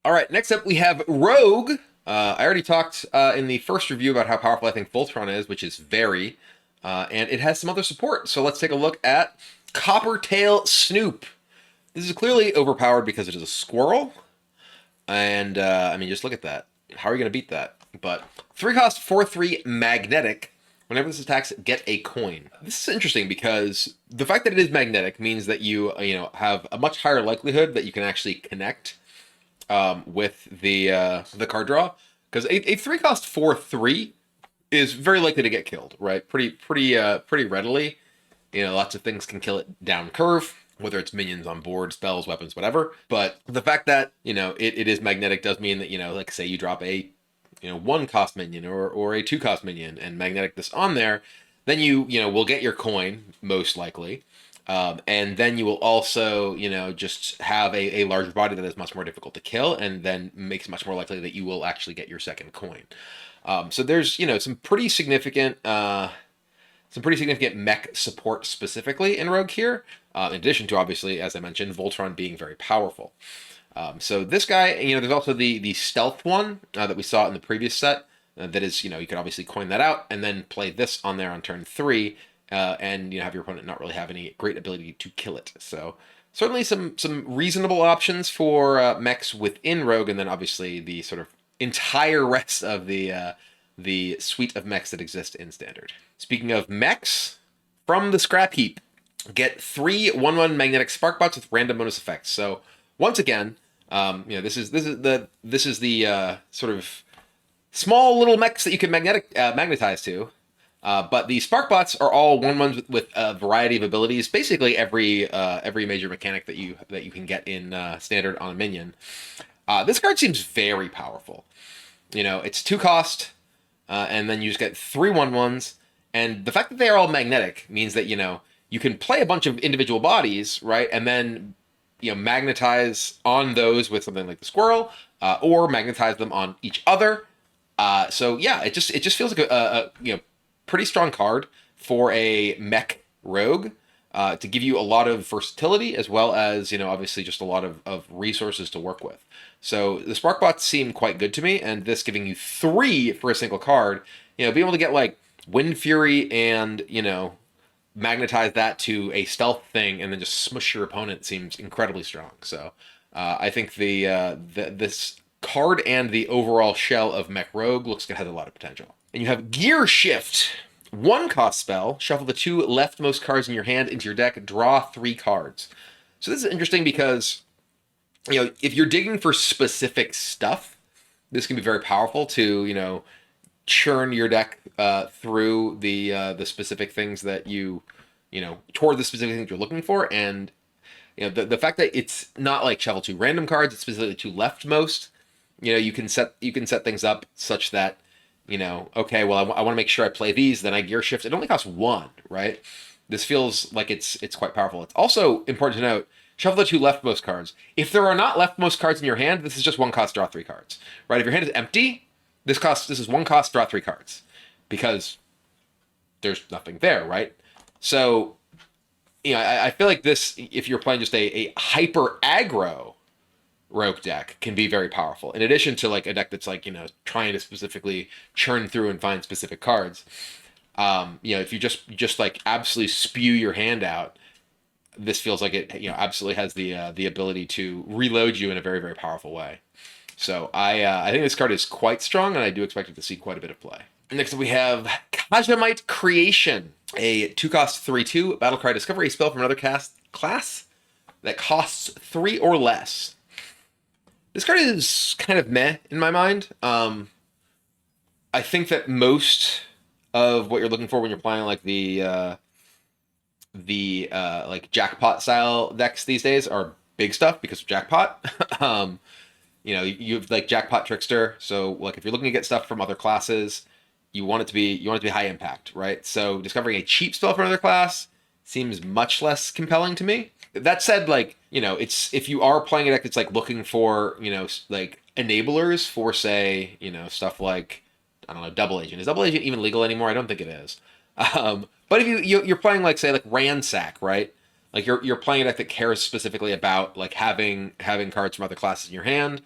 All right, next up we have Rogue. I already talked in the first review about how powerful I think Voltron is, which is very, and it has some other support. So let's take a look at Coppertail Snoop. This is clearly overpowered because it is a squirrel, and I mean, just look at that. How are you going to beat that? But 3-cost, 4/3 magnetic. Whenever this attacks, get a coin. This is interesting because the fact that it is magnetic means that you have a much higher likelihood that you can actually connect with the card draw, because a 3-cost 4/3 is very likely to get killed, right? Pretty readily. Lots of things can kill it down curve, whether it's minions on board, spells, weapons, whatever. But the fact that it is magnetic does mean that like say you drop a 1-cost minion or a 2-cost minion and magnetic this on there, then you will get your coin most likely. And then you will also, just have a larger body that is much more difficult to kill, and then makes it much more likely that you will actually get your second coin. So there's, some pretty significant mech support specifically in Rogue here, in addition to, obviously, as I mentioned, Voltron being very powerful. So this guy, there's also the stealth one that we saw in the previous set. That is, you can obviously coin that out and then play this on there on turn 3. And have your opponent not really have any great ability to kill it. So certainly some reasonable options for mechs within Rogue, and then obviously the sort of entire rest of the suite of mechs that exist in Standard. Speaking of mechs, from the scrap heap, get 3 1/1 magnetic spark bots with random bonus effects. So once again, this is the sort of small little mechs that you can magnetize to. But the spark bots are all 1/1s with a variety of abilities. Basically, every major mechanic that you can get in Standard on a minion. This card seems very powerful. It's 2-cost, and then you just get 3 1/1s. And the fact that they are all magnetic means that you can play a bunch of individual bodies, right, and then magnetize on those with something like the squirrel, or magnetize them on each other. So yeah, it just feels like a pretty strong card for a mech rogue, to give you a lot of versatility, as well as obviously just a lot of resources to work with. So the spark bots seem quite good to me, and this giving you 3 for a single card, being able to get like Wind Fury and magnetize that to a stealth thing and then just smush your opponent seems incredibly strong. So I think this card and the overall shell of Mech Rogue looks like it has a lot of potential. And you have Gear Shift. 1-cost spell. Shuffle the 2 leftmost cards in your hand into your deck. Draw 3 cards. So this is interesting because, if you're digging for specific stuff, this can be very powerful to, churn your deck through the specific things that toward the specific things you're looking for. And, the fact that it's not like shuffle 2 random cards, it's specifically 2 leftmost. You can set things up such that, okay, well, I want to make sure I play these, then I gear shift. It only costs 1, right? This feels like it's quite powerful. It's also important to note, shuffle the 2 leftmost cards. If there are not leftmost cards in your hand, this is just 1-cost, draw 3 cards, right? If your hand is empty, this is 1-cost, draw 3 cards, because there's nothing there, right? So, I feel like this, if you're playing just a hyper aggro rogue deck, can be very powerful, in addition to like a deck that's like trying to specifically churn through and find specific cards. If you just like absolutely spew your hand out, this feels like it absolutely has the ability to reload you in a very, very powerful way. So I think this card is quite strong, and I do expect it to see quite a bit of play. Next up we have Kajamite Creation, a 2-cost 3/2 battlecry. Discover a spell from another class that costs 3 or less. This card is kind of meh in my mind. I think that most of what you're looking for when you're playing like the like jackpot style decks these days are big stuff because of jackpot. You have like jackpot trickster. So like if you're looking to get stuff from other classes, you want it to be high impact, right? So discovering a cheap spell from another class seems much less compelling to me. That said, like, it's, if you are playing a deck that's like looking for, like enablers for, say, stuff like, I don't know, Double Agent. Is Double Agent even legal anymore? I don't think it is. But if you're playing like, say, like Ransack, right? Like you're playing a deck that cares specifically about like having cards from other classes in your hand,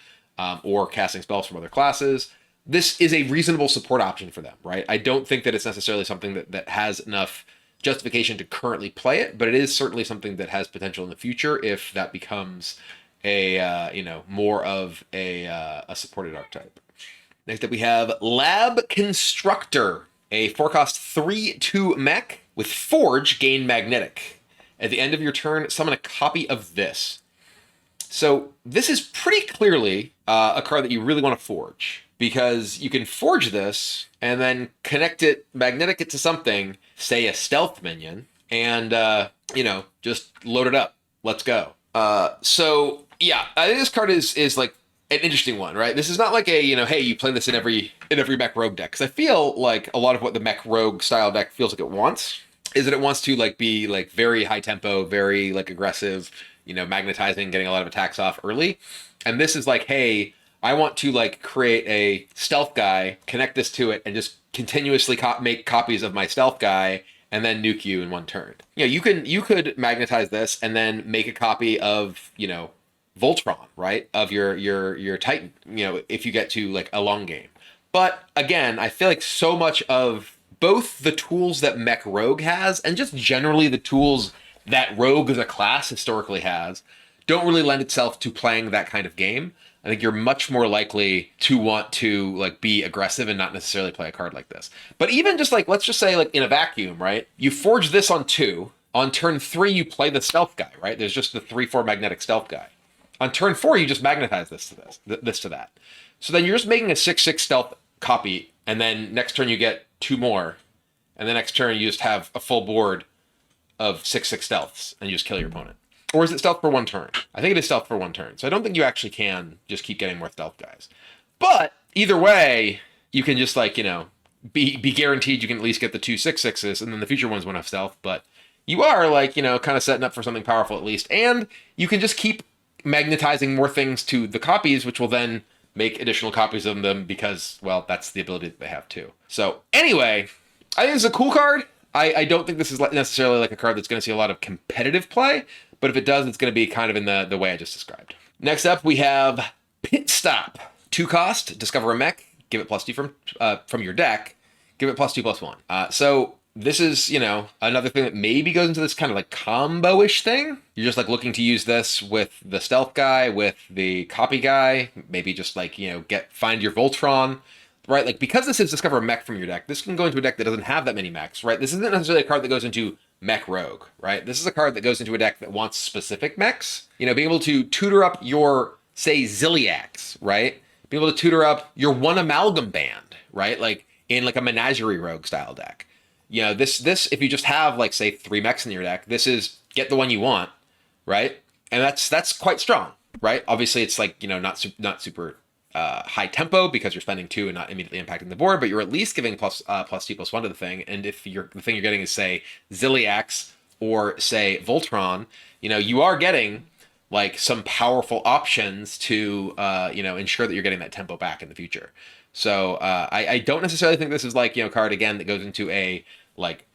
or casting spells from other classes. This is a reasonable support option for them, right? I don't think that it's necessarily something that has enough justification to currently play it, but it is certainly something that has potential in the future if that becomes more of a supported archetype. Next up, we have Lab Constructor, a 4-cost 3/2 mech with Forge, gain Magnetic. At the end of your turn, summon a copy of this. So this is pretty clearly a card that you really want to forge, because you can forge this and then connect it, magnetic it to something, say a stealth minion, and just load it up. Let's go. So yeah, I think this card is like an interesting one, right? This is not like a, hey, you play this in every Mech Rogue deck. Because I feel like a lot of what the Mech Rogue style deck feels like it wants is that it wants to like be like very high tempo, very like aggressive, magnetizing, getting a lot of attacks off early. And this is like, hey, I want to like create a stealth guy, connect this to it, and just continuously make copies of my stealth guy, and then nuke you in one turn. You could magnetize this and then make a copy of Voltron, right, of your Titan. If you get to like a long game. But again, I feel like so much of both the tools that Mech Rogue has and just generally the tools that Rogue as a class historically has don't really lend itself to playing that kind of game. I think you're much more likely to want to like be aggressive and not necessarily play a card like this. But even just like, let's just say like in a vacuum, right? You forge this on 2. On turn 3, you play the stealth guy, right? There's just the 3/4 magnetic stealth guy. On turn 4, you just magnetize this to that. So then you're just making a 6/6 stealth copy, and then next turn you get 2 more, and the next turn you just have a full board of 6/6 stealths, and you just kill your opponent. Or is it stealth for 1 turn? I think it is stealth for 1 turn. So I don't think you actually can just keep getting more stealth guys. But either way, you can just like, be guaranteed you can at least get the 2 6/6s, and then the future ones won't have stealth. But you are like, kind of setting up for something powerful at least. And you can just keep magnetizing more things to the copies, which will then make additional copies of them because, well, that's the ability that they have too. So anyway, I think this is a cool card. I don't think this is necessarily like a card that's going to see a lot of competitive play, but if it does, it's going to be kind of in the way I just described. Next up, we have Pit Stop. 2 cost, discover a mech, give it +2 from your deck, give it +2/+1. So this is, another thing that maybe goes into this kind of like combo-ish thing. You're just like looking to use this with the stealth guy, with the copy guy, maybe just like, find your Voltron, right? Like because this is discover a mech from your deck, this can go into a deck that doesn't have that many mechs, right? This isn't necessarily a card that goes into Mech Rogue, right? This is a card that goes into a deck that wants specific mechs. Being able to tutor up your, say, Ziliax, right? Being able to tutor up your 1 Amalgam Band, right? Like in like a Menagerie Rogue style deck. This if you just have like say 3 mechs in your deck, this is get the one you want, right? And that's quite strong, right? Obviously, it's like not super high tempo because you're spending 2 and not immediately impacting the board, but you're at least giving +2/+1 to the thing. And if the thing you're getting is say Ziliax or say Voltron, you are getting like some powerful options to ensure that you're getting that tempo back in the future. So I don't necessarily think this is like a card again that goes into a like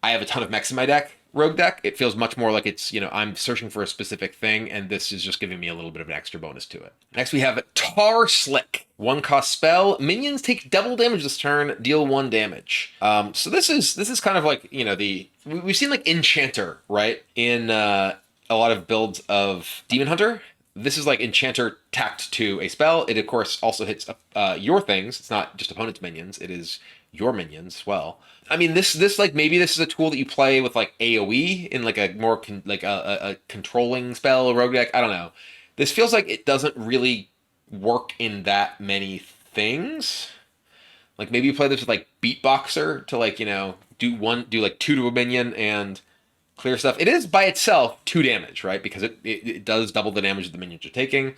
I have a ton of mechs in my deck Rogue deck. It feels much more like it's I'm searching for a specific thing, and this is just giving me a little bit of an extra bonus to it. Next we have Tar Slick. 1 cost spell. Minions take double damage this turn. Deal 1 damage. So this is kind of like we've seen like Enchanter, right, in a lot of builds of Demon Hunter. This is like Enchanter tacked to a spell. It, of course, also hits your things. It's not just opponent's minions. It is your minions as well. I mean, this like maybe this is a tool that you play with like AoE in like a more a controlling spell rogue deck. I don't know. This feels like it doesn't really work in that many things. Like maybe you play this with like Beatboxer to like do like 2 to a minion and clear stuff. It is by itself 2 damage, right? Because it does double the damage that the minions are taking.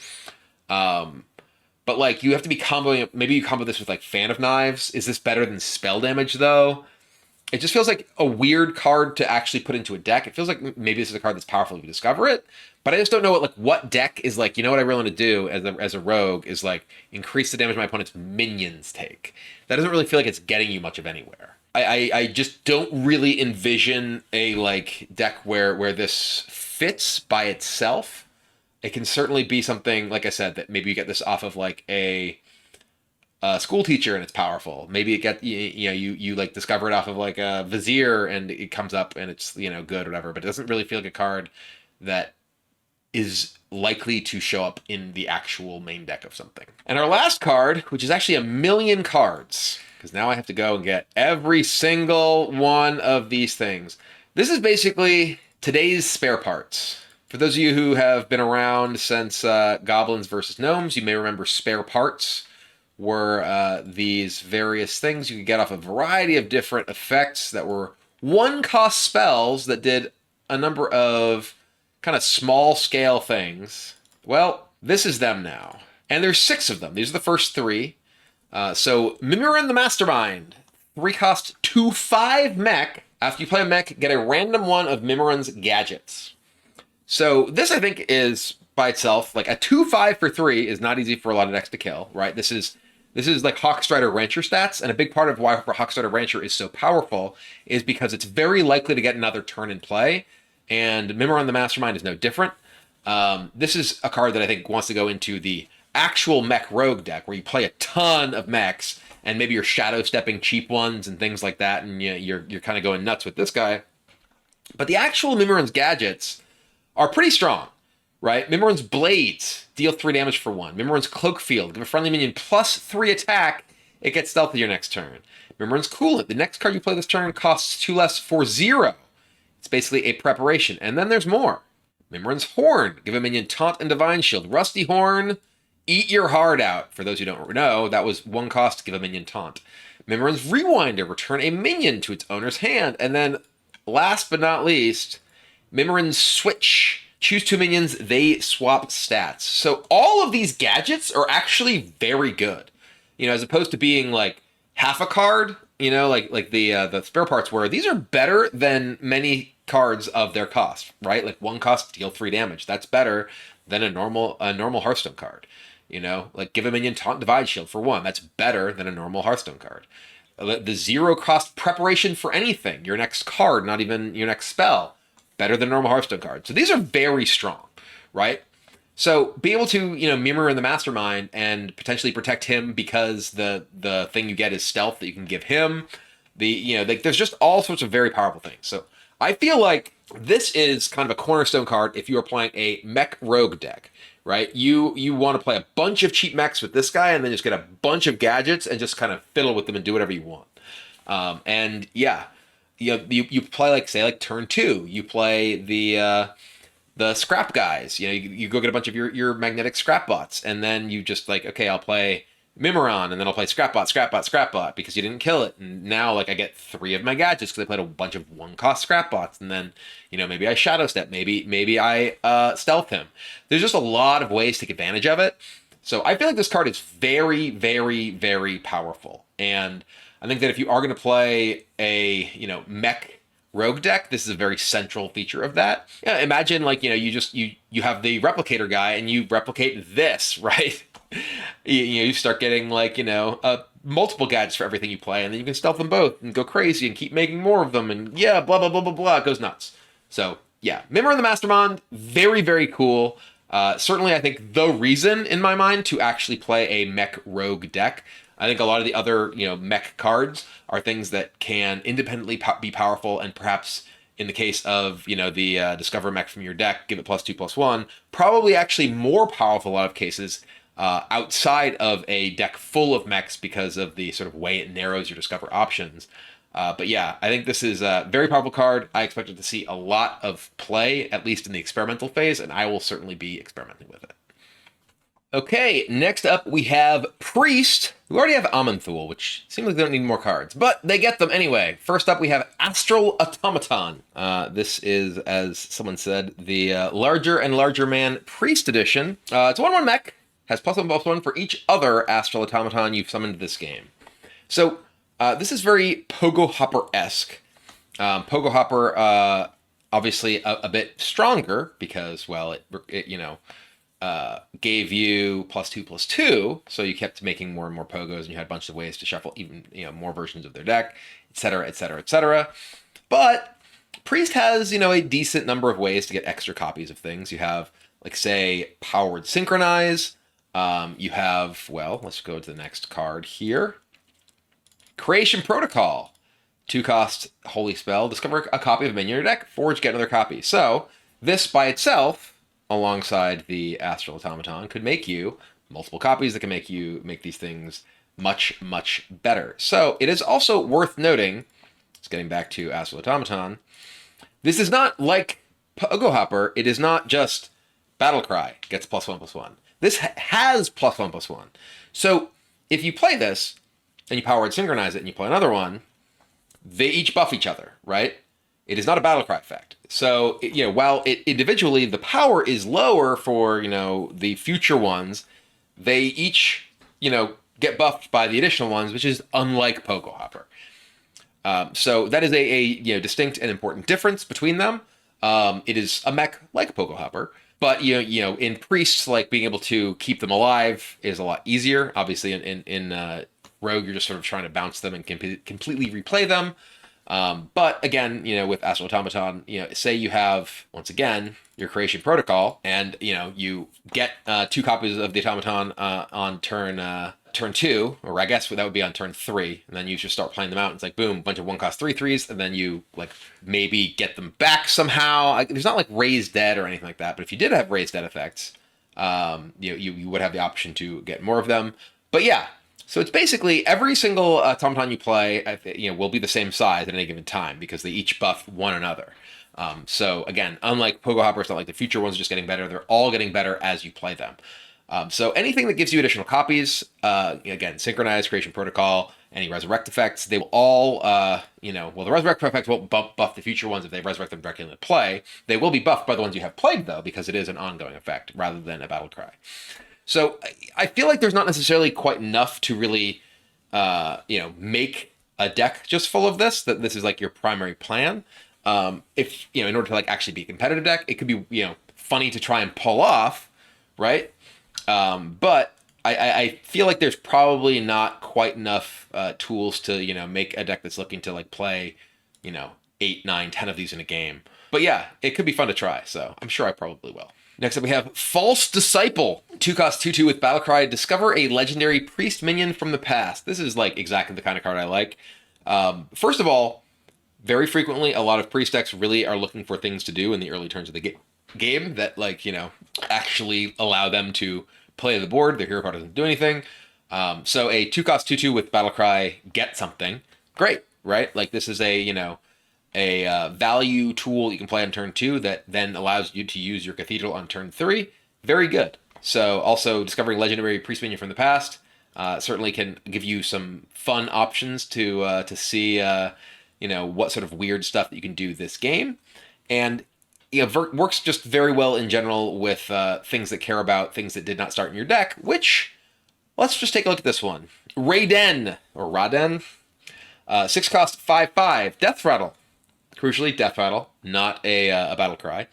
But like you have to be comboing. Maybe you combo this with like Fan of Knives. Is this better than spell damage though? It just feels like a weird card to actually put into a deck. It feels like maybe this is a card that's powerful if you discover it, but I just don't know what deck is like. What I really want to do as a rogue is like increase the damage my opponent's minions take. That doesn't really feel like it's getting you much of anywhere. I just don't really envision a like deck where this fits by itself it can certainly be something, like I said, that maybe you get this off of like a school teacher and it's powerful. Maybe it get you like discover it off of like a vizier and it comes up and it's good or whatever. But it doesn't really feel like a card that is likely to show up in the actual main deck of something. And our last card, which is actually 1,000,000 cards, because now I have to go and get every single one of these things. This is basically today's spare parts. For those of you who have been around since Goblins versus Gnomes, you may remember spare parts were these various things you could get off a variety of different effects that were one-cost spells that did a number of kind of small-scale things. Well, this is them now. And there's 6 of them. These are the first 3. So, Mimiron the Mastermind. 3-cost 2/5 mech. After you play a mech, get a random one of Mimiron's gadgets. So, this I think is, by itself, like a 2/5 for 3 is not easy for a lot of decks to kill, right? This is like Hawkstrider Rancher stats, and a big part of why Hawkstrider Rancher is so powerful is because it's very likely to get another turn in play, and Mimiron the Mastermind is no different. This is a card that I think wants to go into the actual Mech Rogue deck, where you play a ton of mechs, and maybe you're shadow stepping cheap ones and things like that, and you're kind of going nuts with this guy. But the actual Mimiron's gadgets are pretty strong, right? Mimiron's Blades deal 3 damage for 1. Mimiron's Cloak Field, give a friendly minion +3 attack, it gets stealthy your next turn. Mimiron's Coolant, the next card you play this turn costs 2 less for 0. It's basically a preparation. And then there's more. Mimiron's Horn, give a minion Taunt and Divine Shield. Rusty Horn, eat your heart out. For those who don't know, that was 1 cost to give a minion Taunt. Mimiron's Rewinder, return a minion to its owner's hand. And then, last but not least, Mimiron's Switch. Choose 2 minions, they swap stats. So all of these gadgets are actually very good. As opposed to being like half a card, like the spare parts were. These are better than many cards of their cost, right? Like 1 cost, deal 3 damage. That's better than a normal Hearthstone card. Like give a minion Taunt Divide Shield for 1. That's better than a normal Hearthstone card. The 0 cost preparation for anything, your next card, not even your next spell, better than a normal Hearthstone card. So these are very strong, right? So be able to, Mimiron the Mastermind and potentially protect him because the thing you get is stealth that you can give him. There's just all sorts of very powerful things. So I feel like this is kind of a cornerstone card if you are playing a Mech Rogue deck, right? You want to play a bunch of cheap mechs with this guy and then just get a bunch of gadgets and just kind of fiddle with them and do whatever you want. And yeah, you play like turn 2, you play the scrap guys. You go get a bunch of your magnetic scrap bots, and then you just like, okay, I'll play Mimiron, and then I'll play scrap bot because you didn't kill it, and now like I get 3 of my gadgets because I played a bunch of 1-cost scrap bots, and then maybe I shadow step, maybe I stealth him. There's just a lot of ways to take advantage of it. So I feel like this card is very, very, very powerful, and I think that if you are going to play a Mech Rogue deck, this is a very central feature of that. Yeah, imagine like you have the replicator guy and you replicate this, right? you start getting like multiple gadgets for everything you play, and then you can stealth them both and go crazy and keep making more of them, and yeah, blah blah blah blah blah, it goes nuts. So yeah, Mimiron the Mastermind, very very cool. Certainly, I think the reason in my mind to actually play a Mech Rogue deck. I think a lot of the other, mech cards are things that can independently be powerful, and perhaps in the case of, the discover mech from your deck, give it +2/+1, probably actually more powerful in a lot of cases outside of a deck full of mechs because of the sort of way it narrows your discover options. But yeah, I think this is a very powerful card. I expect it to see a lot of play, at least in the experimental phase, and I will certainly be experimenting with it. Okay, next up we have Priest, who already have Amanthul, which seems like they don't need more cards, but they get them anyway. First up we have Astral Automaton. This is, as someone said, the larger and larger man Priest edition. It's a 1/1 mech, has +1/+1 for each other Astral Automaton you've summoned this game. So this is very Pogo Hopper-esque. Pogo Hopper, obviously a bit stronger because, well, it gave you +2/+2, so you kept making more and more pogos, and you had a bunch of ways to shuffle even more versions of their deck, etc., etc., etc. But Priest has, a decent number of ways to get extra copies of things. You have, like, say, Powered Synchronize. You have, well, let's go to the next card here. Creation Protocol. 2-cost Holy Spell. Discover a copy of a minion in your deck. Forge, get another copy. So, this by itself, alongside the Astral Automaton, could make you multiple copies that can make these things much, much better. So, it is also worth noting, just getting back to Astral Automaton, this is not like Pogo Hopper. It is not just Battlecry gets +1/+1. This has +1/+1. So, if you play this, and you Powered Synchronize it, and you play another one, they each buff each other, right? It is not a Battlecry effect. So, while individually the power is lower for, the future ones, they each, get buffed by the additional ones, which is unlike Pogo Hopper. So that is a distinct and important difference between them. It is a mech like Pogo Hopper, but in priests, like, being able to keep them alive is a lot easier. Obviously, in Rogue, you're just sort of trying to bounce them and completely replay them. But again, with Astral Automaton, say you have, once again, your Creation Protocol, and you get 2 copies of the Automaton on turn 2, or I guess that would be on turn 3, and then you just start playing them out, and it's like, boom, bunch of 1-cost 3/3s, and then you, like, maybe get them back somehow. There's not, like, Raised Dead or anything like that, but if you did have Raised Dead effects, you would have the option to get more of them. But yeah, so it's basically every single automaton you play, will be the same size at any given time, because they each buff one another. So again, unlike Pogo Hopper, it's not like the future ones are just getting better. They're all getting better as you play them. So anything that gives you additional copies, again, Synchronize, Creation Protocol, any Resurrect effects, they will all, the Resurrect effect won't buff the future ones if they resurrect them directly in the play. They will be buffed by the ones you have played, though, because it is an ongoing effect rather than a battle cry. So I feel like there's not necessarily quite enough to really, make a deck just full of this, that this is like your primary plan. If, in order to, like, actually be a competitive deck, it could be, funny to try and pull off, right? But I feel like there's probably not quite enough tools to, make a deck that's looking to, like, play, 8, 9, 10 of these in a game. But yeah, it could be fun to try, so I'm sure I probably will. Next up we have False Disciple. 2-cost 2/2 with Battlecry. Discover a legendary priest minion from the past. This is, like, exactly the kind of card I like. First of all, very frequently a lot of priest decks really are looking for things to do in the early turns of the game that, like, actually allow them to play the board. Their hero card doesn't do anything. So a 2-cost 2/2 with Battlecry, get something. Great, right? Like, this is a value tool you can play on turn 2 that then allows you to use your Cathedral on turn 3. Very good. So also discovering legendary priest minion from the past certainly can give you some fun options to see what sort of weird stuff that you can do this game. And works just very well in general with things that care about things that did not start in your deck, which, let's just take a look at this one. Raiden, or Raden, 6-cost 5/5, Death Rattle. Crucially, Death Rattle, not a battle cry.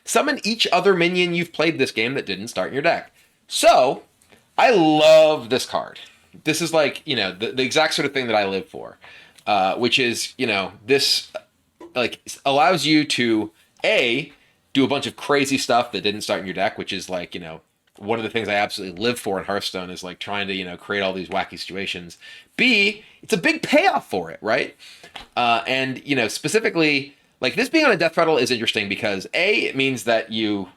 Summon each other minion you've played this game that didn't start in your deck. So, I love this card. This is like, the exact sort of thing that I live for. Which is, this, like, allows you to, A, do a bunch of crazy stuff that didn't start in your deck, which is, like, one of the things I absolutely live for in Hearthstone is, like, trying to, create all these wacky situations. B, it's a big payoff for it, right? And, specifically, like, this being on a Death Rattle is interesting because, A, it means that you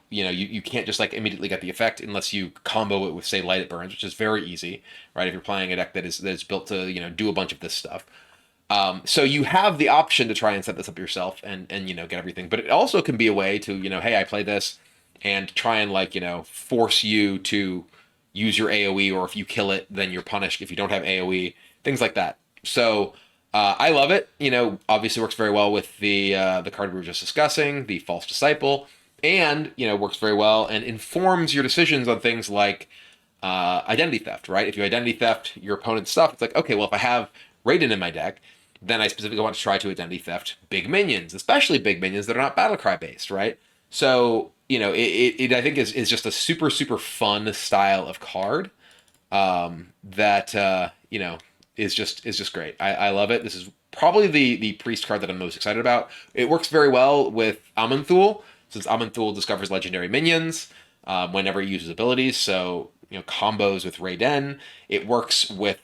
can't just, like, immediately get the effect unless you combo it with, say, Light It Burns, which is very easy, right? If you're playing a deck that is built to, do a bunch of this stuff. So you have the option to try and set this up yourself and get everything. But it also can be a way to, hey, I play this, and try and, like, force you to use your AoE, or if you kill it, then you're punished if you don't have AoE, things like that. So I love it. Obviously works very well with the card we were just discussing, the False Disciple, and, works very well and informs your decisions on things like identity theft, right? If you identity theft your opponent's stuff, it's like, okay, well, if I have Raiden in my deck, then I specifically want to try to identity theft big minions, especially big minions that are not Battlecry based, right? So, it I think is just a super, super fun style of card that, is just great. I love it. This is probably the priest card that I'm most excited about. It works very well with Aman'Thul, since Aman'Thul discovers legendary minions whenever he uses abilities. So, combos with Raiden. It works with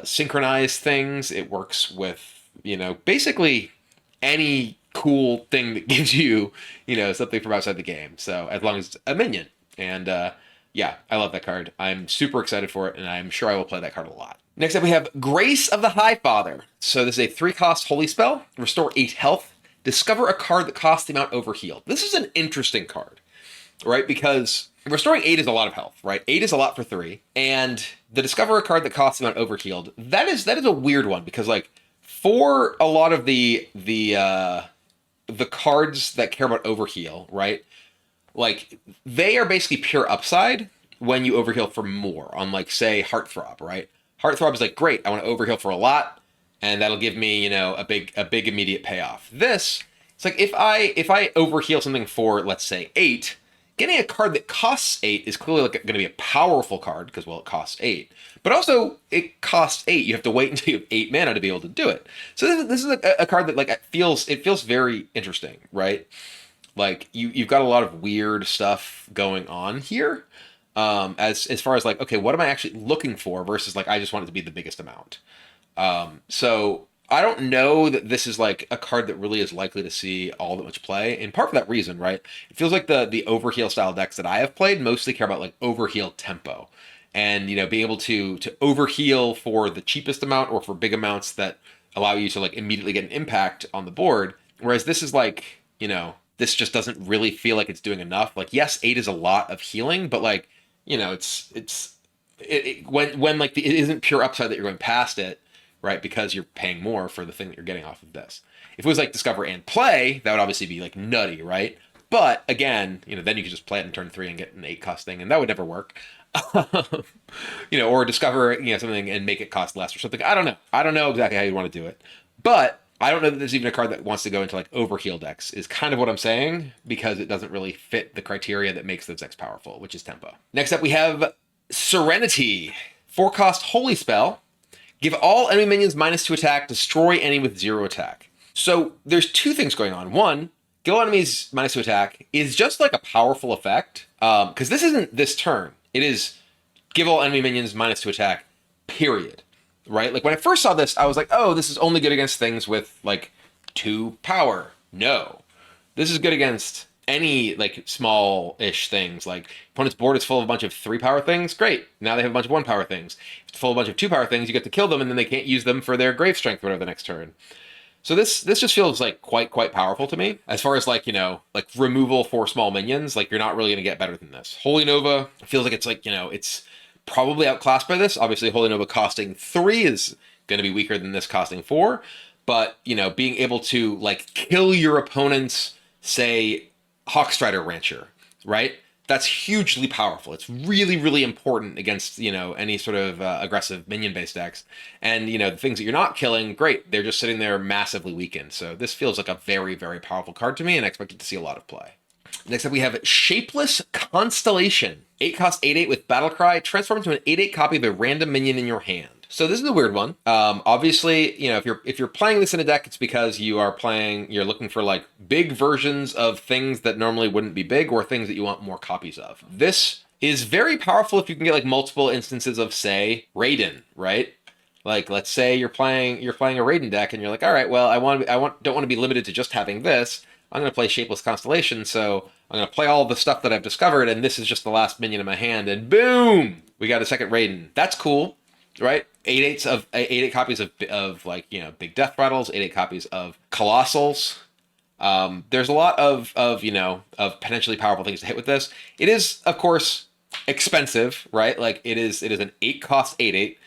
synchronized things. It works with, basically any cool thing that gives you, something from outside the game. So as long as it's a minion. And yeah, I love that card. I'm super excited for it, and I'm sure I will play that card a lot. Next up, we have Grace of the High Father. So this is a 3-cost holy spell. Restore 8 health. Discover a card that costs the amount overhealed. This is an interesting card, right? Because restoring 8 is a lot of health, right? 8 is a lot for 3. And the discover a card that costs the amount overhealed, that is a weird one, because like for a lot of the cards that care about overheal, right? Like they are basically pure upside when you overheal for more on, like, say, Heartthrob, right? Heartthrob is like, great, I want to overheal for a lot, and that'll give me, a big immediate payoff. This, it's like if I overheal something for, let's say, 8, getting a card that costs 8 is clearly like going to be a powerful card because, well, it costs 8. But also, it costs 8. You have to wait until you have 8 mana to be able to do it. So this is a card that, like, it feels very interesting, right? Like you've got a lot of weird stuff going on here. As far as like, okay, what am I actually looking for versus like, I just want it to be the biggest amount. So I don't know that this is like a card that really is likely to see all that much play, in part for that reason, right? It feels like the overheal style decks that I have played mostly care about like overheal tempo, and being able to overheal for the cheapest amount or for big amounts that allow you to like immediately get an impact on the board. Whereas this is like, this just doesn't really feel like it's doing enough. Like, yes, 8 is a lot of healing, but like, when like it isn't pure upside that you're going past it, right? Because you're paying more for the thing that you're getting off of this. If it was like discover and play, that would obviously be like nutty, right? But again, then you could just play it in turn 3 and get an 8-cost thing, and that would never work. Or discover something and make it cost less or something. I don't know exactly how you want to do it, but I don't know that there's even a card that wants to go into like overheal decks, is kind of what I'm saying, because it doesn't really fit the criteria that makes those decks powerful, which is tempo. Next up, we have Serenity. 4-cost holy spell. Give all enemy minions -2 attack, destroy any with 0 attack. So there's 2 things going on. One, give all enemies -2 attack is just like a powerful effect, because this isn't this turn. It is give all enemy minions -2 attack, period. Right? Like when I first saw this, I was like, oh, this is only good against things with like 2 power. No. This is good against any like small-ish things. Like opponent's board is full of a bunch of 3-power things. Great. Now they have a bunch of 1-power things. If it's full of a bunch of 2-power things, you get to kill them, and then they can't use them for their grave strength or whatever the next turn. So this just feels like quite powerful to me. As far as like, like removal for small minions, like you're not really going to get better than this. Holy Nova feels like it's like, it's probably outclassed by this. Obviously, Holy Nova costing 3 is going to be weaker than this costing 4. But, being able to, like, kill your opponent's, say, Hawkstrider Rancher, right? That's hugely powerful. It's really, really important against, any sort of aggressive minion-based decks. And, the things that you're not killing, great. They're just sitting there massively weakened. So this feels like a very, very powerful card to me, and I expect it to see a lot of play. Next up, we have Shapeless Constellation. 8-cost 8/8 with Battlecry. Transform into an 8/8 copy of a random minion in your hand. So this is a weird one. Obviously, if you're playing this in a deck, it's because you're looking for like big versions of things that normally wouldn't be big, or things that you want more copies of. This is very powerful if you can get like multiple instances of, say, Raiden, right? Like, let's say you're playing a Raiden deck, and you're like, all right, well, don't want to be limited to just having this. I'm going to play Shapeless Constellation, so I'm going to play all the stuff that I've discovered, and this is just the last minion in my hand, and boom! We got a second Raiden. That's cool, right? 8/8 copies of like, big death rattles, 8/8 copies of Colossals. There's a lot of potentially powerful things to hit with this. It is, of course, expensive, right? Like, it is an 8-cost 8/8.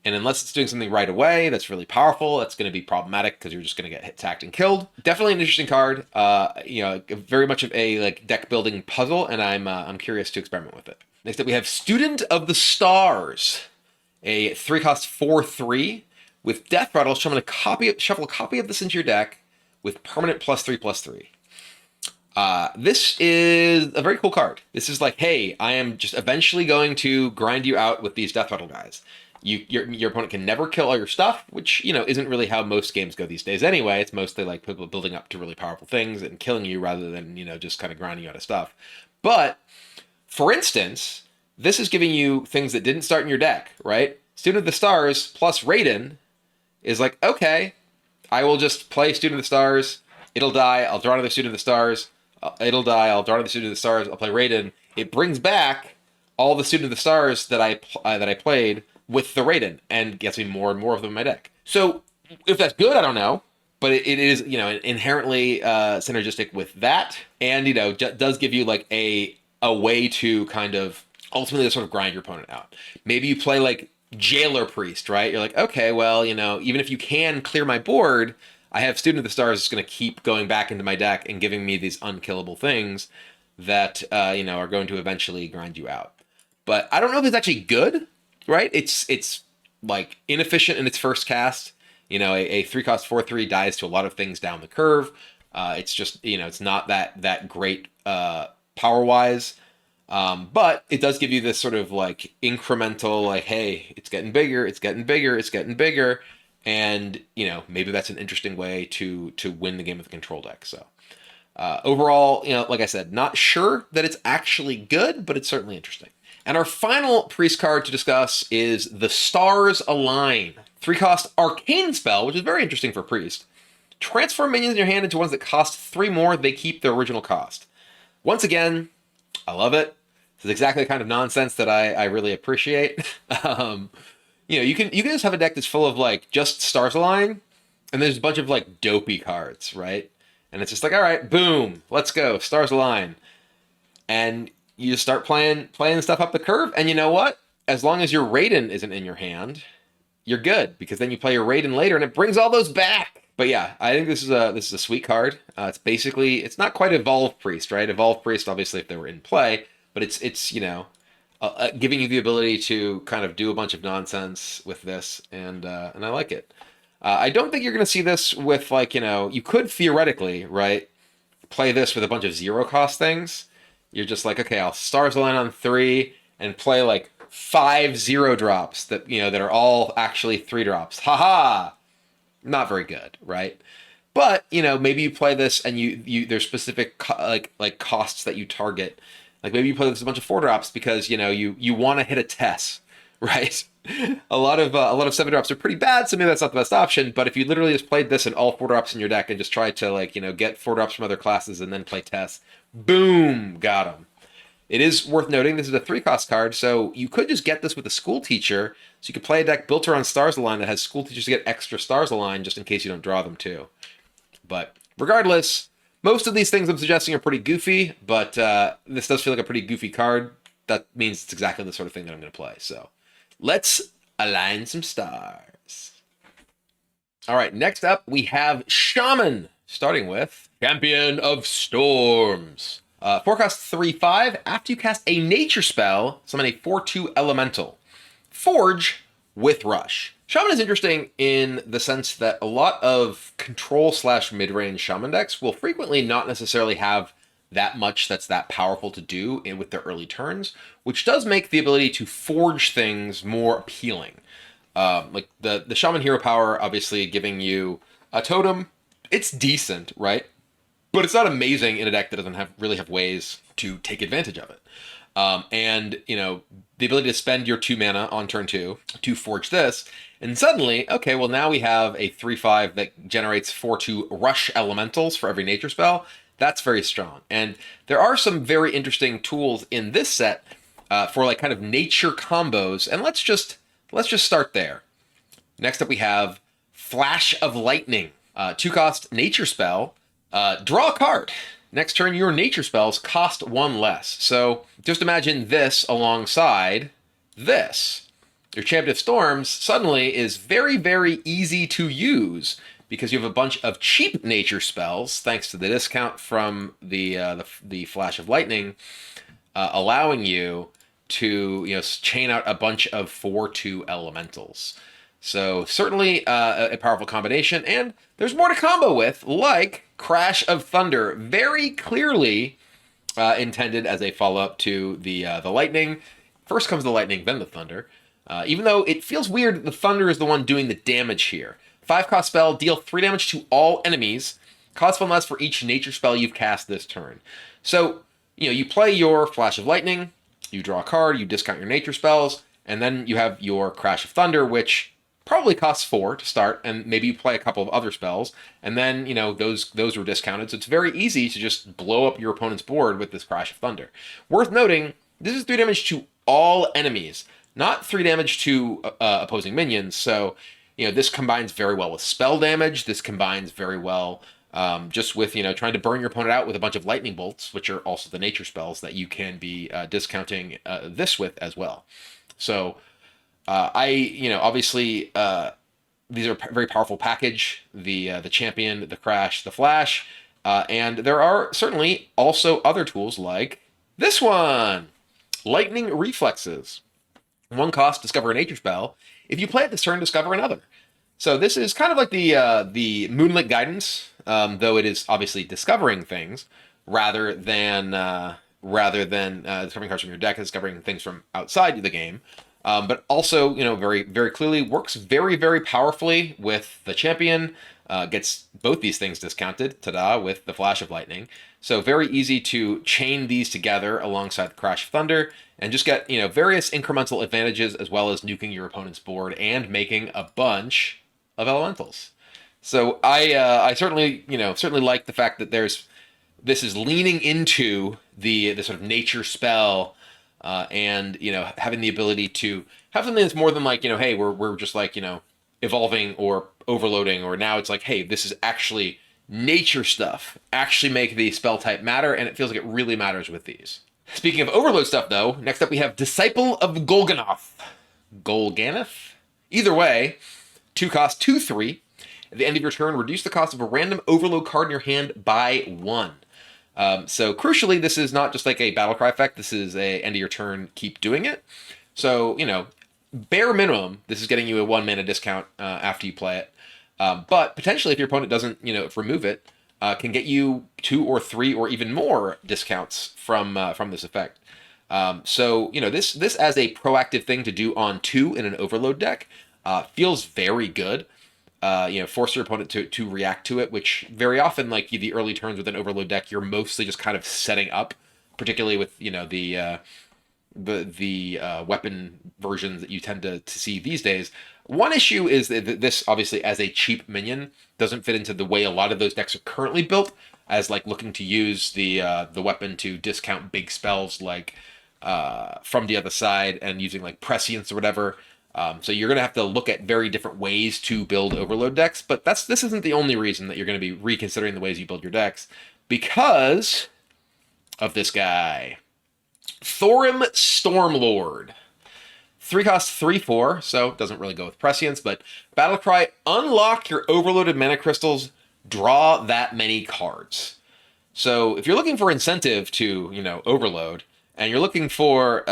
And unless it's doing something right away that's really powerful, that's going to be problematic because you're just going to get hit, attacked, and killed. Definitely an interesting card. Very much of a like deck building puzzle, and I'm curious to experiment with it. Next up, we have Student of the Stars, a 3-cost 4/3 with Death Rattle. Shuffle a copy of this into your deck with permanent +3/+3. This is a very cool card. This is like, hey, I am just eventually going to grind you out with these Death Rattle guys. Your opponent can never kill all your stuff, which, isn't really how most games go these days anyway. It's mostly like people building up to really powerful things and killing you rather than, just kind of grinding you out of stuff. But, for instance, this is giving you things that didn't start in your deck, right? Student of the Stars plus Raiden is like, okay, I will just play Student of the Stars. It'll die. I'll draw another Student of the Stars. It'll die. I'll draw another Student of the Stars. I'll play Raiden. It brings back all the Student of the Stars that I played with the Raiden and gets me more and more of them in my deck. So if that's good, I don't know. But it is, inherently synergistic with that. And, does give you like a way to kind of ultimately sort of grind your opponent out. Maybe you play like Jailer Priest, right? You're like, okay, well, even if you can clear my board, I have Student of the Stars that's going to keep going back into my deck and giving me these unkillable things that, are going to eventually grind you out. But I don't know if it's actually good, right? It's like inefficient in its first cast. A 3-cost 4/3 dies to a lot of things down the curve. It's just, it's not that great power-wise. But it does give you this sort of like incremental, like, hey, it's getting bigger, it's getting bigger, it's getting bigger. And, maybe that's an interesting way to win the game with a control deck. So overall, like I said, not sure that it's actually good, but it's certainly interesting. And our final priest card to discuss is the Stars Align. 3-cost arcane spell, which is very interesting for priest. Transform minions in your hand into ones that cost 3 more. They keep their original cost. Once again, I love it. This is exactly the kind of nonsense that I really appreciate. You can just have a deck that's full of like just Stars Align, and there's a bunch of like dopey cards, right? And it's just like, all right, boom, let's go, Stars Align. And you just start playing stuff up the curve, and you know what? As long as your Raiden isn't in your hand, you're good, because then you play your Raiden later, and it brings all those back. But yeah, I think this is a sweet card. It's not quite Evolve Priest, right? Evolve Priest, obviously, if they were in play, but it's giving you the ability to kind of do a bunch of nonsense with this, and I like it. I don't think you're going to see this with you could theoretically, right, play this with a bunch of 0-cost things. You're just like, okay, I'll Stars Align on 3 and play like 5 0-drops that that are all actually 3-drops. Haha! Not very good, right? But maybe you play this and there's specific like costs that you target. Like maybe you play this with a bunch of 4-drops because you want to hit a Tess, right? a lot of 7-drops are pretty bad, so maybe that's not the best option. But if you literally just played this and all 4-drops in your deck and just tried to get 4-drops from other classes and then play Tess, boom, got him. It is worth noting this is a 3-cost card, so you could just get this with a School Teacher. So you could play a deck built around Stars Align that has School Teachers to get extra Stars Align just in case you don't draw them too. But regardless, most of these things I'm suggesting are pretty goofy, but this does feel like a pretty goofy card. That means it's exactly the sort of thing that I'm going to play. So let's align some stars. All right, next up we have Shaman, starting with Champion of Storms. 4-cost 3/5. After you cast a nature spell, summon a 4/2 elemental. Forge with Rush. Shaman is interesting in the sense that a lot of control/mid-range Shaman decks will frequently not necessarily have that much that's that powerful to do with their early turns, which does make the ability to forge things more appealing. Like the Shaman hero power, obviously giving you a totem, it's decent, right? But it's not amazing in a deck that doesn't really have ways to take advantage of it. And the ability to spend your 2 mana on turn 2 to forge this, and suddenly, okay, well now we have a 3/5 that generates 4/2 rush elementals for every nature spell. That's very strong. And there are some very interesting tools in this set for like kind of nature combos. And let's just start there. Next up we have Flash of Lightning, 2-cost nature spell. Draw a card. Next turn, your nature spells cost 1 less. So just imagine this alongside this. Your Champion of Storms suddenly is very, very easy to use because you have a bunch of cheap nature spells, thanks to the discount from the Flash of Lightning, allowing you to chain out a bunch of 4/2 elementals. So certainly a powerful combination, and there's more to combo with, like Crash of Thunder, very clearly intended as a follow-up to the lightning. First comes the lightning, then the thunder. Even though it feels weird that the Thunder is the one doing the damage here. 5-cost spell, deal 3 damage to all enemies. Cost 1 less for each nature spell you've cast this turn. So, you play your Flash of Lightning, you draw a card, you discount your nature spells, and then you have your Crash of Thunder, which probably costs 4 to start, and maybe you play a couple of other spells, and then, those were discounted, so it's very easy to just blow up your opponent's board with this Crash of Thunder. Worth noting, this is 3 damage to all enemies, not 3 damage to opposing minions, so, this combines very well with spell damage, this combines very well just with, trying to burn your opponent out with a bunch of lightning bolts, which are also the nature spells that you can be discounting this with as well. So, obviously, these are a very powerful package, the champion, the crash, the flash, and there are certainly also other tools like this one, lightning reflexes. 1 cost, discover a nature spell. If you play it this turn, discover another. So this is kind of like the Moonlit Guidance, though it is obviously discovering things rather than discovering cards from your deck and discovering things from outside the game. But also, very, very clearly works very, very powerfully with the champion, gets both these things discounted, ta-da, with the Flash of Lightning. So very easy to chain these together alongside the Crash of Thunder and just get, various incremental advantages as well as nuking your opponent's board and making a bunch of elementals. So I certainly, certainly like the fact that this is leaning into the sort of nature spell and having the ability to have something that's more than like hey we're just like evolving or overloading, or now it's like hey this is actually nature stuff, actually make the spell type matter, and it feels like it really matters with these. Speaking of overload stuff though, next up we have Disciple of Golganoth. Either way, 2 cost, 2/3. At the end of your turn, reduce the cost of a random overload card in your hand by 1. So crucially, this is not just like a battlecry effect. This is a end of your turn, keep doing it. So, bare minimum, this is getting you a 1 mana discount after you play it. But potentially, if your opponent doesn't, remove it, can get you 2 or 3 or even more discounts from this effect. So, this as a proactive thing to do on 2 in an overload deck feels very good. Force your opponent to react to it, which very often, like the early turns with an overload deck, you're mostly just kind of setting up, particularly with the weapon versions that you tend to see these days. One issue is that this, obviously, as a cheap minion, doesn't fit into the way a lot of those decks are currently built, as like looking to use the weapon to discount big spells like From the Other Side and using like Prescience or whatever. So you're going to have to look at very different ways to build overload decks, but this isn't the only reason that you're going to be reconsidering the ways you build your decks, because of this guy. Thorim Stormlord. 3 cost, 3/4, so it doesn't really go with Prescience, but Battlecry, unlock your overloaded mana crystals, draw that many cards. So if you're looking for incentive to, overload, and you're looking for,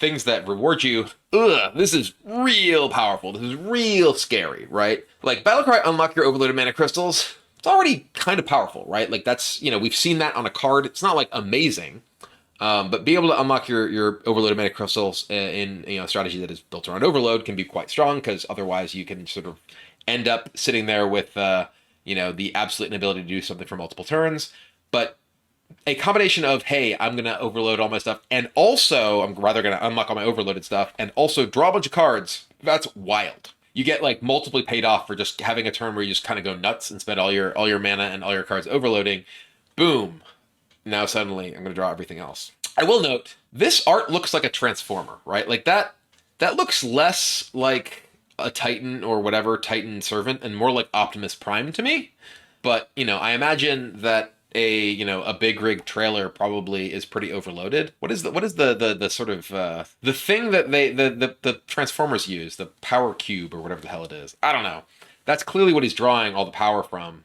things that reward you, this is real powerful. This is real scary, right? Like, Battlecry, unlock your overloaded mana crystals. It's already kind of powerful, right? Like, that's, we've seen that on a card. It's not, like, amazing. But be able to unlock your overloaded mana crystals in, a strategy that is built around overload can be quite strong, because otherwise you can sort of end up sitting there with, the absolute inability to do something for multiple turns. But a combination of, hey, I'm going to overload all my stuff, and also I'm rather going to unlock all my overloaded stuff, and also draw a bunch of cards, that's wild. You get like multiply paid off for just having a turn where you just kind of go nuts and spend all your mana and all your cards overloading. Boom. Now suddenly I'm going to draw everything else. I will note, this art looks like a Transformer, right? Like that looks less like a Titan or whatever, Titan Servant, and more like Optimus Prime to me. But, I imagine that a big rig trailer probably is pretty overloaded. What is the sort of the thing that the Transformers use, the power cube or whatever the hell it is? I don't know. That's clearly what he's drawing all the power from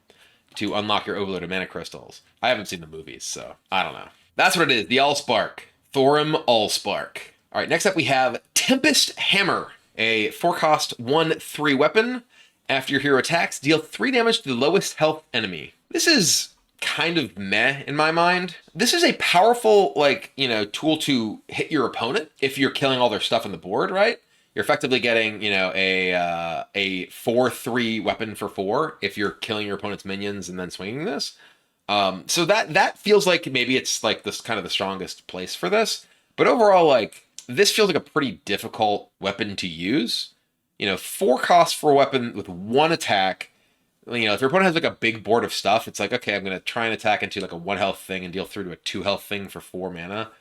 to unlock your overloaded mana crystals. I haven't seen the movies, so I don't know. That's what it is, the Allspark. Thorim Allspark. All right, next up we have Tempest Hammer, a 4-cost 1/3 weapon. After your hero attacks, deal 3 damage to the lowest health enemy. This is kind of meh in my mind. This is a powerful, like, tool to hit your opponent if you're killing all their stuff on the board, right? You're effectively getting, a 4/3 weapon for 4 if you're killing your opponent's minions and then swinging this. So that feels like maybe it's like this kind of the strongest place for this. But overall, like, this feels like a pretty difficult weapon to use. 4 costs for a weapon with 1 attack. If your opponent has like a big board of stuff, it's like, okay, I'm going to try and attack into like a 1 health thing and deal through to a 2 health thing for 4 mana.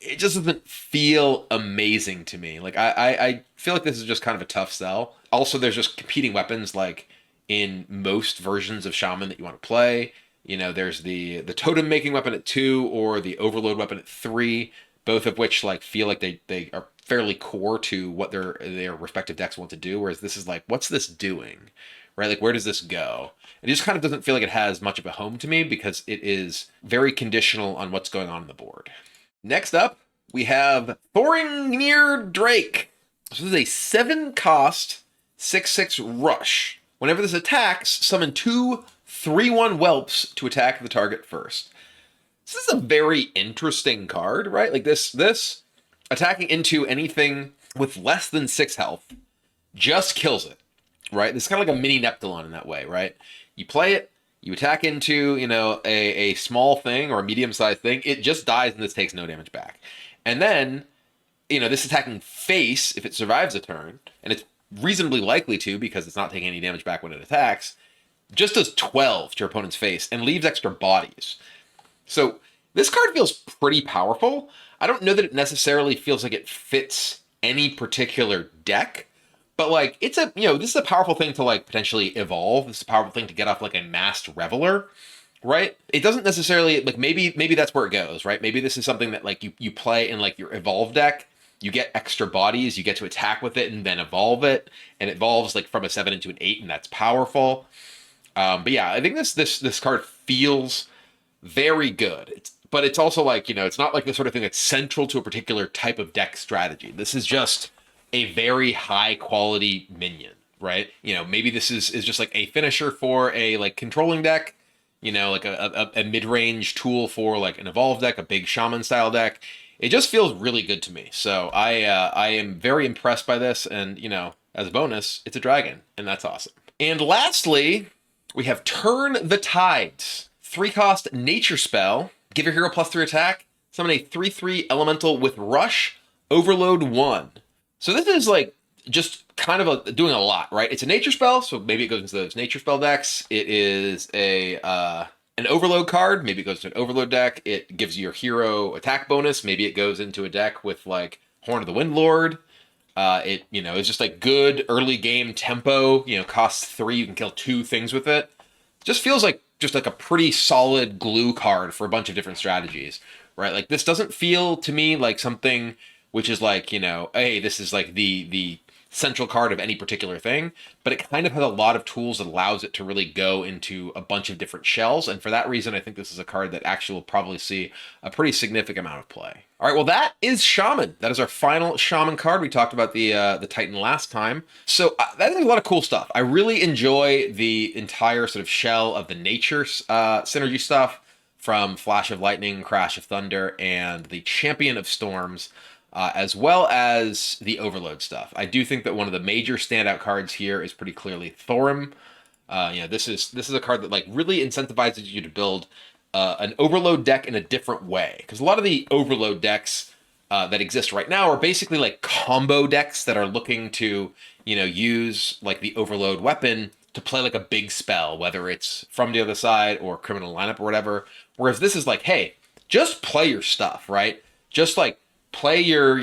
It just doesn't feel amazing to me. Like, I feel like this is just kind of a tough sell. Also, there's just competing weapons like in most versions of Shaman that you want to play. There's the totem making weapon at 2 or the overload weapon at 3, both of which like feel like they are fairly core to what their respective decks want to do. Whereas this is like, what's this doing? Right? Like, where does this go? It just kind of doesn't feel like it has much of a home to me because it is very conditional on what's going on the board. Next up, we have Thoringnir Drake. This is a 7 cost, 6/6 rush. Whenever this attacks, summon 2 3/1 whelps to attack the target first. This is a very interesting card, right? Like this attacking into anything with less than 6 health just kills it, right? This is kind of like a mini Neptulon in that way, right? You play it, you attack into, a small thing or a medium-sized thing, it just dies and this takes no damage back. And then, this attacking face, if it survives a turn, and it's reasonably likely to because it's not taking any damage back when it attacks, just does 12 to your opponent's face and leaves extra bodies. So this card feels pretty powerful. I don't know that it necessarily feels like it fits any particular deck, but like this is a powerful thing to like potentially evolve. This is a powerful thing to get off like a Masked Reveler, right? It doesn't necessarily like maybe that's where it goes, right? Maybe this is something that like you play in like your evolve deck. You get extra bodies, you get to attack with it and then evolve it, and it evolves like from a 7 into an 8, and that's powerful. But yeah, I think this card feels very good. But it's also like, it's not like the sort of thing that's central to a particular type of deck strategy. This is just a very high quality minion, right? Maybe this is just like a finisher for a like controlling deck, like a mid-range tool for like an evolved deck, a big Shaman style deck. It just feels really good to me. So I am very impressed by this, and as a bonus, it's a dragon, and that's awesome. And lastly, we have Turn the Tides. 3 cost nature spell. Give your hero +3 attack. Summon a 3/3 elemental with rush. Overload 1. So this is like just kind of doing a lot, right? It's a nature spell, so maybe it goes into those nature spell decks. It is an overload card. Maybe it goes to an overload deck. It gives your hero attack bonus. Maybe it goes into a deck with like Horn of the Windlord. It's just like good early game tempo. Costs 3. You can kill 2 things with it. Just feels like just like a pretty solid glue card for a bunch of different strategies, right? Like this doesn't feel to me like something which is like, hey, this is like the central card of any particular thing, but it kind of has a lot of tools that allows it to really go into a bunch of different shells. And for that reason, I think this is a card that actually will probably see a pretty significant amount of play. All right, well, that is Shaman. That is our final Shaman card. We talked about the Titan last time. So that is a lot of cool stuff. I really enjoy the entire sort of shell of the nature synergy stuff from Flash of Lightning, Crash of Thunder, and the Champion of Storms. As well as the Overload stuff. I do think that one of the major standout cards here is pretty clearly Thorim. This is a card that like really incentivizes you to build an Overload deck in a different way. Because a lot of the Overload decks that exist right now are basically like combo decks that are looking to use like the Overload weapon to play like a big spell, whether it's From the Other Side or Criminal Lineup or whatever. Whereas this is like, hey, just play your stuff, right? Just like play your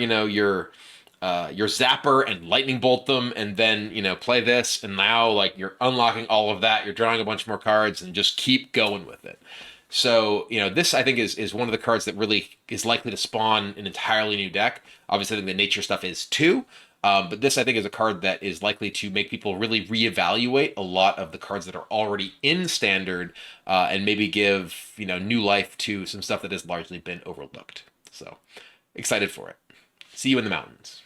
zapper and lightning bolt them, and then play this, and now like you're unlocking all of that, you're drawing a bunch more cards, and just keep going with it. So this I think is one of the cards that really is likely to spawn an entirely new deck. Obviously, I think the nature stuff is too, but this I think is a card that is likely to make people really reevaluate a lot of the cards that are already in standard, and maybe give new life to some stuff that has largely been overlooked. So excited for it. See you in the mountains.